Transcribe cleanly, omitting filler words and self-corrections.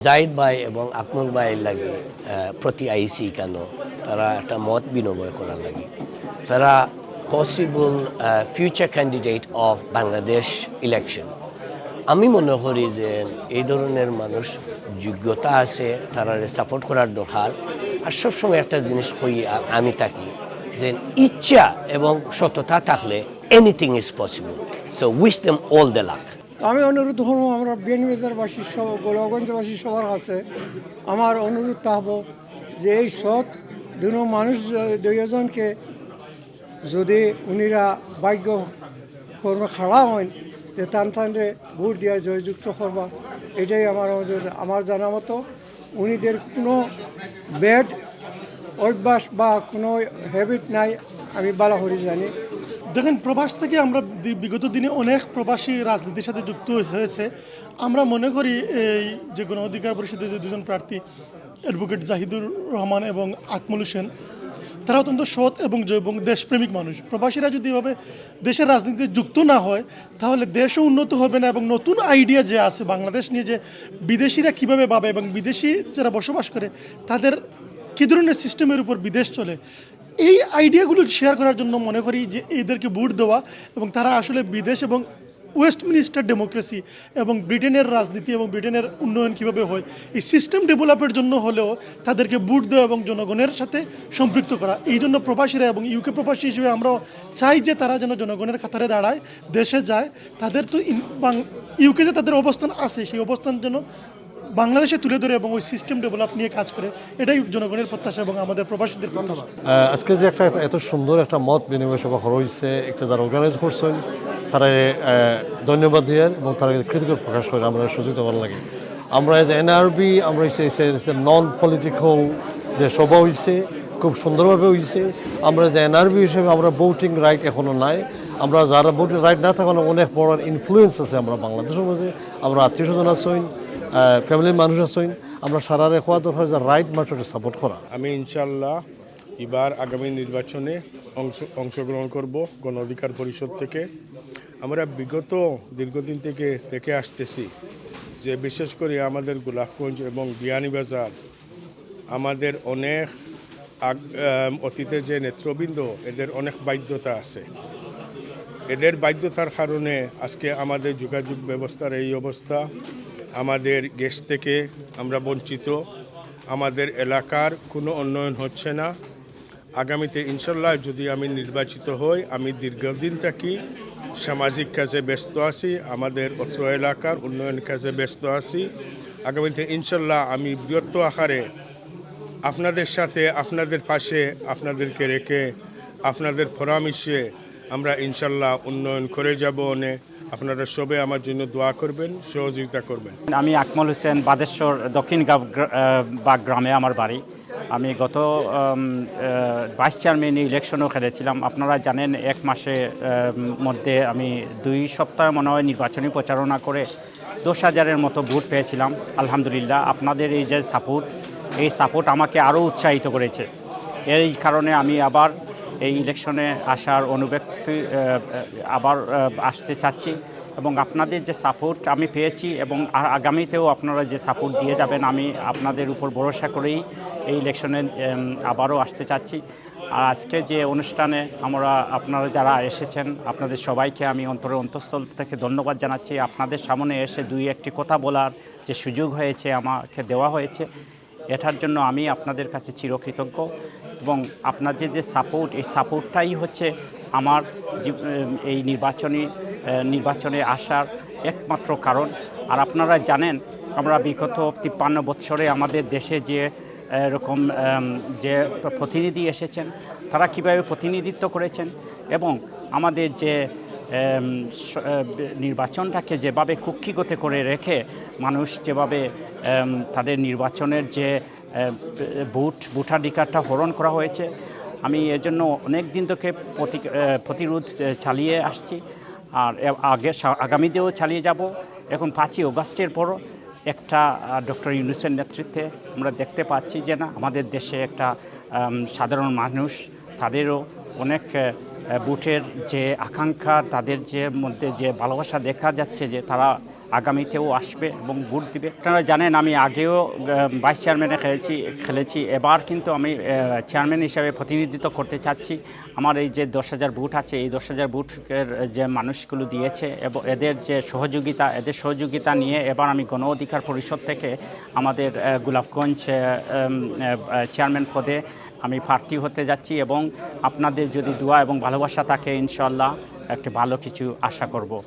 জাহিদ ভাই এবং আকমল ভাইয়ের লাগে প্রতি আইসি কেন তারা একটা মত বিনিময় করার লাগে তারা possible future candidate of Bangladesh election. আমি মনে করি যে এই ধরনের মানুষ যোগ্যতা আছে, তারা সাপোর্ট করার দরকার। আর সবসময় একটা জিনিস কই আমি থাকি যে ইচ্ছা এবং সততা থাকলে anything is possible. So wish them all the luck. আমি অনুরোধ করবো আমরা বিয়ানীবাজারবাসী সব গোলাপগঞ্জবাসী সবার কাছে আমার অনুরোধ থাকব যে এই সৎ দুনো মানুষ দুইজনকে যদি উনিরা ভাগ্য কর্মে খাড়া হন যে টানরে ভোট দিয়া জয়যুক্ত করবা, এটাই আমার আমার জানা মতো। উনিদের কোনো ব্যাড অভ্যাস বা কোনো হ্যাবিট নাই, আমি ভালো করে জানি। দেখেন, প্রবাস থেকে আমরা বিগত দিনে অনেক প্রবাসী রাজনীতির সাথে যুক্ত হয়েছে। আমরা মনে করি এই যে গণ অধিকার পরিষদের যে দুজন প্রার্থী অ্যাডভোকেট জাহিদুর রহমান এবং আকমল হোসেন, তারা অত্যন্ত সৎ এবং দেশপ্রেমিক মানুষ। প্রবাসীরা যদি এভাবে দেশের রাজনীতিতে যুক্ত না হয় তাহলে দেশও উন্নত হবে না, এবং নতুন আইডিয়া যে আছে বাংলাদেশ নিয়ে, যে বিদেশিরা কীভাবে ভাবে এবং বিদেশি যারা বসবাস করে তাদের কী ধরনের সিস্টেমের উপর বিদেশ চলে, এই আইডিয়াগুলো শেয়ার করার জন্য মনে করি যে এদেরকে ভোট দেওয়া, এবং তারা আসলে বিদেশ এবং ওয়েস্টমিনিস্টার ডেমোক্রেসি এবং ব্রিটেনের রাজনীতি এবং ব্রিটেনের উন্নয়ন কীভাবে হয় এই সিস্টেম ডেভেলপের জন্য হলেও তাদেরকে ভোট দেওয়া এবং জনগণের সাথে সম্পৃক্ত করা। এই জন্য প্রবাসীরা এবং ইউকে প্রবাসী হিসেবে আমরাও চাই যে তারা যেন জনগণের কাতারে দাঁড়ায়, দেশে যায়। তাদের তো ইউকে যে তাদের অবস্থান আছে সেই অবস্থান যেন বাংলাদেশে তুলে ধরে এবং ওই সিস্টেম ডেভেলপ নিয়ে কাজ করে, এটাই জনগণের প্রত্যাশা এবং আমাদের প্রবাসীদের প্রত্যাশা। আজকে যে একটা এত সুন্দর একটা মত বিনিময় সভা হয়েছে, একটা যারা অর্গানাইজ করছেন তারা ধন্যবাদ দিয়ে এবং তারা কৃতজ্ঞতা প্রকাশ করে আমরা সুযোগ দেওয়ার লাগে। আমরা যে এনআরবি আমরা নন পলিটিক্যাল যে সভা হয়েছে খুব সুন্দরভাবে হয়েছে। আমরা যে এনআরবি হিসেবে আমরা ভোটিং রাইট এখনও নাই, আমরা যারা ভোটিং রাইট না থাকানো অনেক বড় ইনফ্লুয়েন্স আছে আমরা বাংলাদেশের মধ্যে, আমরা আত্মীয় স্বজন আছেন, ফ্যামিলির মানুষ আছেন, আমরা সারা রেখা দরকার যে রাইট মানুষকে সাপোর্ট করা। আমি ইনশাল্লাহ এবার আগামী নির্বাচনে অংশগ্রহণ করব গণ অধিকার পরিষদ থেকে। আমরা বিগত দীর্ঘদিন থেকে দেখে আসতেছি যে বিশেষ করে আমাদের গোলাপগঞ্জ এবং বিয়ানীবাজার আমাদের অনেক অতীতের যে নেতৃবৃন্দ এদের অনেক বাধ্যতা আছে। এদের বাধ্যতার কারণে আজকে আমাদের যোগাযোগ ব্যবস্থার এই অবস্থা, আমাদের গ্যাস থেকে আমরা বঞ্চিত, আমাদের এলাকার কোনো উন্নয়ন হচ্ছে না। আগামীতে ইনশাল্লাহ যদি আমি নির্বাচিত হই, আমি দীর্ঘদিন থাকি সামাজিক কাজে ব্যস্ত আছি, আমাদের অত্র এলাকার উন্নয়ন কাজে ব্যস্ত আছি। আগামীতে ইনশাল্লাহ আমি বৃহত্তর আকারে আপনাদের সাথে, আপনাদের পাশে, আপনাদেরকে রেখে, আপনাদের পরামর্শে আমরা ইনশাল্লাহ উন্নয়ন করে যাব। আপনারা সবে আমার জন্য দোয়া করবেন, সহযোগিতা করবেন। আমি আকমল হোসেন, বাদেশ্বর দক্ষিণ বাগ গ্রামে আমার বাড়ি। আমি গত ভাইস চেয়ারম্যান ইলেকশনও খেলেছিলাম। আপনারা জানেন 1 মাসের মধ্যে আমি 2 সপ্তাহ মনে হয় নির্বাচনী প্রচারণা করে 10,000-এর মতো ভোট পেয়েছিলাম। আলহামদুলিল্লাহ, আপনাদের এই যে সাপোর্ট আমাকে আরও উৎসাহিত করেছে। এই কারণে আমি আবার এই ইলেকশনে আসার অনুব্যক্তি আবার আসতে চাচ্ছি, এবং আপনাদের যে সাপোর্ট আমি পেয়েছি এবং আগামীতেও আপনারা যে সাপোর্ট দিয়ে যাবেন, আমি আপনাদের উপর ভরসা করেই এই ইলেকশনে আবারও আসতে চাচ্ছি। আর আজকে যে অনুষ্ঠানে আপনারা যারা এসেছেন আপনাদের সবাইকে আমি অন্তঃস্থল থেকে ধন্যবাদ জানাচ্ছি। আপনাদের সামনে এসে 2-1টি কথা বলার যে সুযোগ হয়েছে, আমাকে দেওয়া হয়েছে, এটার জন্য আমি আপনাদের কাছে চিরকৃতজ্ঞ। এবং আপনাদের যে সাপোর্ট, এই সাপোর্টটাই হচ্ছে আমার এই নির্বাচনে আসার একমাত্র কারণ। আর আপনারা জানেন আমরা বিগত 53 বৎসরে আমাদের দেশে যে এরকম যে প্রতিনিধি এসেছেন তারা কীভাবে প্রতিনিধিত্ব করেছেন, এবং আমাদের যে নির্বাচনটাকে যেভাবে কুক্ষিগত করে রেখে মানুষ যেভাবে তাদের নির্বাচনের যে ভোটাধিকারটা হরণ করা হয়েছে, আমি এজন্য অনেক দিন থেকে প্রতিরোধ চালিয়ে আসছি, আর আগামীতেও চালিয়ে যাব। এখন 5ই অগাস্টের পর একটা ডক্টর ইউনূসের নেতৃত্বে আমরা দেখতে পাচ্ছি যে না, আমাদের দেশে একটা সাধারণ মানুষ তাদেরও অনেক ভোটের যে আকাঙ্ক্ষা, তাদের যে মধ্যে যে ভালোবাসা দেখা যাচ্ছে, যে তারা আগামীতেও আসবে এবং ভোট দিবে। আপনারা জানেন আমি আগেও ভাইস চেয়ারম্যানে খেলেছি, এবার কিন্তু আমি চেয়ারম্যান হিসাবে প্রতিনিধিত্ব করতে চাচ্ছি। আমার এই যে 10,000 ভোট আছে, এই 10,000 ভোটের যে মানুষগুলো দিয়েছে এবং এদের যে সহযোগিতা নিয়ে এবার আমি গণ অধিকার পরিষদ থেকে আমাদের গোলাপগঞ্জ চেয়ারম্যান পদে আমি প্রার্থী হতে যাচ্ছি এবং আপনাদের যদি দোয়া এবং ভালোবাসা থাকে ইনশাআল্লাহ একটা ভালো কিছু আশা করব।